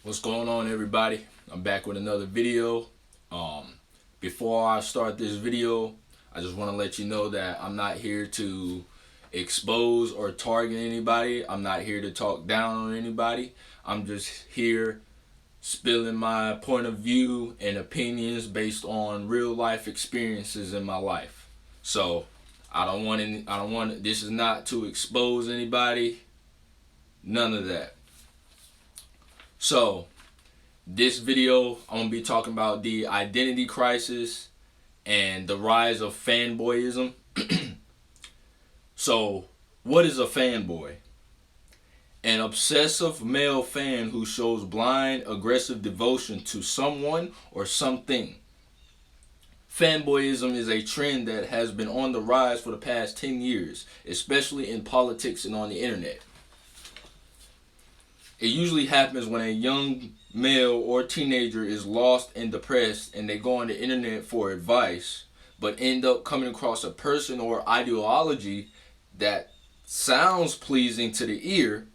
What's going on, everybody? I'm back with another video. Before I start this video, I just want to let you know that I'm not here to expose or target anybody. I'm not here to talk down on anybody. I'm just here spilling my point of view and opinions based on real life experiences in my life. So this is not to expose anybody. None of that. So, this video, I'm going to be talking about the identity crisis and the rise of fanboyism. So, what is a fanboy? An obsessive male fan who shows blind, aggressive devotion to someone or something. Fanboyism is a trend that has been on the rise for the past 10 years, especially in politics and on the internet. It usually happens when a young male or teenager is lost and depressed and they go on the internet for advice, but end up coming across a person or ideology that sounds pleasing to the ear,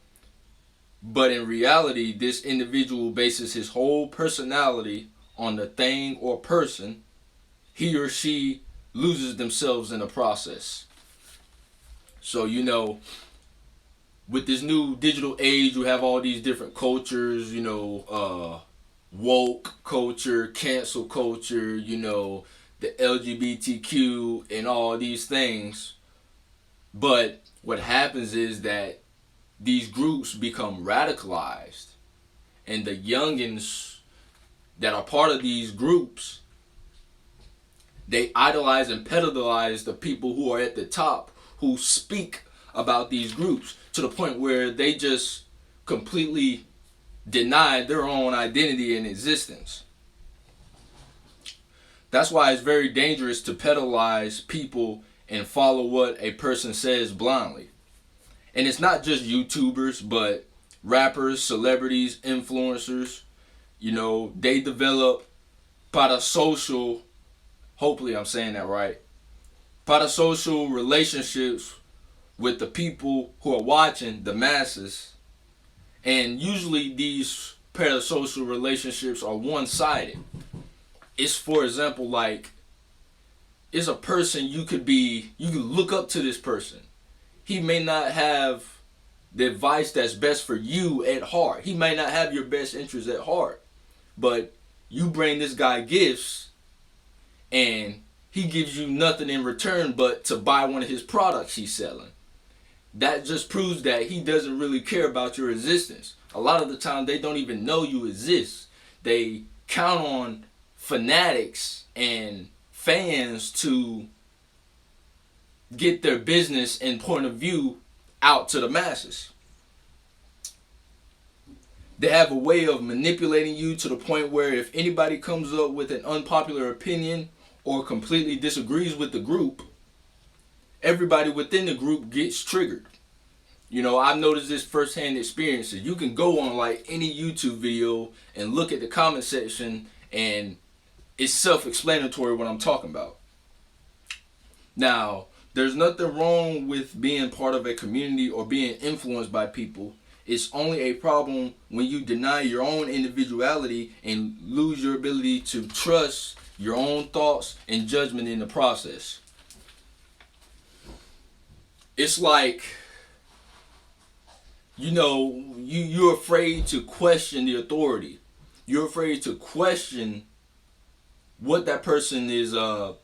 but in reality, this individual bases his whole personality on the thing or person. He or she loses themselves in the process. So, with this new digital age, you have all these different cultures, woke culture, cancel culture, the LGBTQ and all these things. But what happens is that these groups become radicalized, and the youngins that are part of these groups, they idolize and pedalize the people who are at the top, who speak about these groups, to the point where they just completely deny their own identity and existence. That's why it's very dangerous to pedalize people and follow what a person says blindly. And it's not just YouTubers, but rappers, celebrities, influencers. They develop parasocial, hopefully I'm saying that right, parasocial relationships with the people who are watching, the masses. And usually these parasocial relationships are one-sided. It's, for example, like, it's a person you could look up to this person. He may not have the advice that's best for you at heart. He may not have your best interest at heart. But you bring this guy gifts and he gives you nothing in return but to buy one of his products he's selling. That just proves that he doesn't really care about your existence. A lot of the time, they don't even know you exist. They count on fanatics and fans to get their business and point of view out to the masses. They have a way of manipulating you to the point where if anybody comes up with an unpopular opinion or completely disagrees with the group, everybody within the group gets triggered. I've noticed this firsthand experiences. You can go on like any YouTube video and look at the comment section, and it's self-explanatory what I'm talking about. Now, there's nothing wrong with being part of a community or being influenced by people. It's only a problem when you deny your own individuality and lose your ability to trust your own thoughts and judgment in the process. It's like, you're afraid to question the authority. You're afraid to question what that person is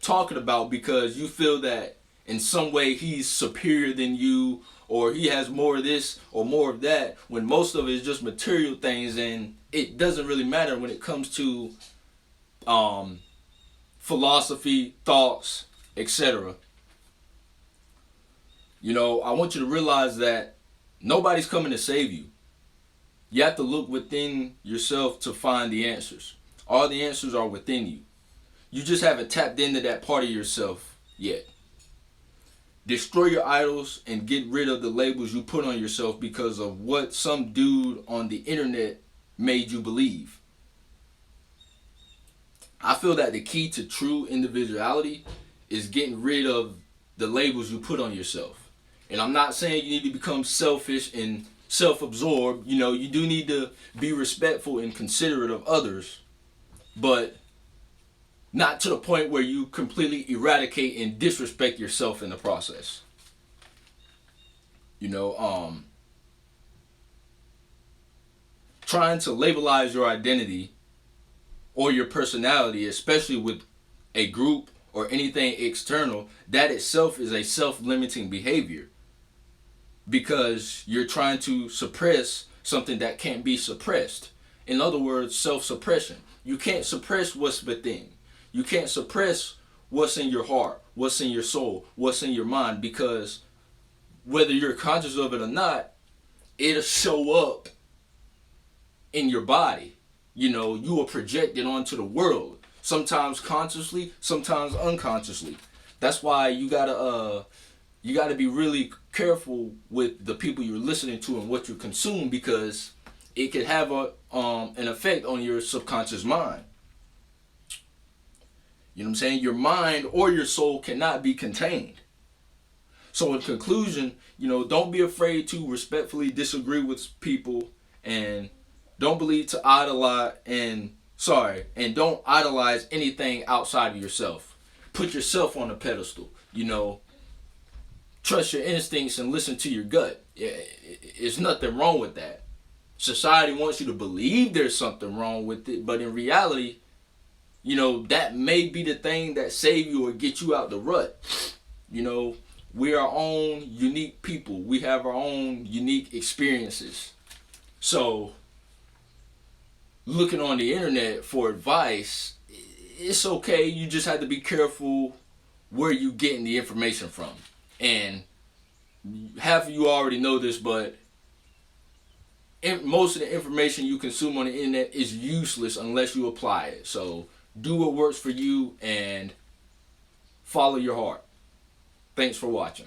talking about because you feel that in some way he's superior than you, or he has more of this or more of that, when most of it is just material things, and it doesn't really matter when it comes to philosophy, thoughts, etc. I want you to realize that nobody's coming to save you. You have to look within yourself to find the answers. All the answers are within you. You just haven't tapped into that part of yourself yet. Destroy your idols and get rid of the labels you put on yourself because of what some dude on the internet made you believe. I feel that the key to true individuality is getting rid of the labels you put on yourself. And I'm not saying you need to become selfish and self-absorbed. You do need to be respectful and considerate of others, but not to the point where you completely eradicate and disrespect yourself in the process. You know, trying to labelize your identity or your personality, especially with a group or anything external, that itself is a self-limiting behavior, because you're trying to suppress something that can't be suppressed. In other words, self-suppression. You can't suppress what's within. You can't suppress what's in your heart, what's in your soul, what's in your mind, because whether you're conscious of it or not, it'll show up in your body. You are projected onto the world, sometimes consciously, sometimes unconsciously. That's why you gotta be really careful with the people you're listening to and what you consume, because it could have an effect on your subconscious mind. You know what I'm saying? Your mind or your soul cannot be contained. So in conclusion, don't be afraid to respectfully disagree with people, and don't believe to and don't idolize anything outside of yourself. Put yourself on a pedestal. Trust your instincts and listen to your gut. It's nothing wrong with that. Society wants you to believe there's something wrong with it, but in reality, that may be the thing that save you or get you out the rut. We are our own unique people. We have our own unique experiences. So, looking on the internet for advice, it's okay. You just have to be careful where you getting the information from. And half of you already know this, but most of the information you consume on the internet is useless unless you apply it. So do what works for you and follow your heart. Thanks for watching.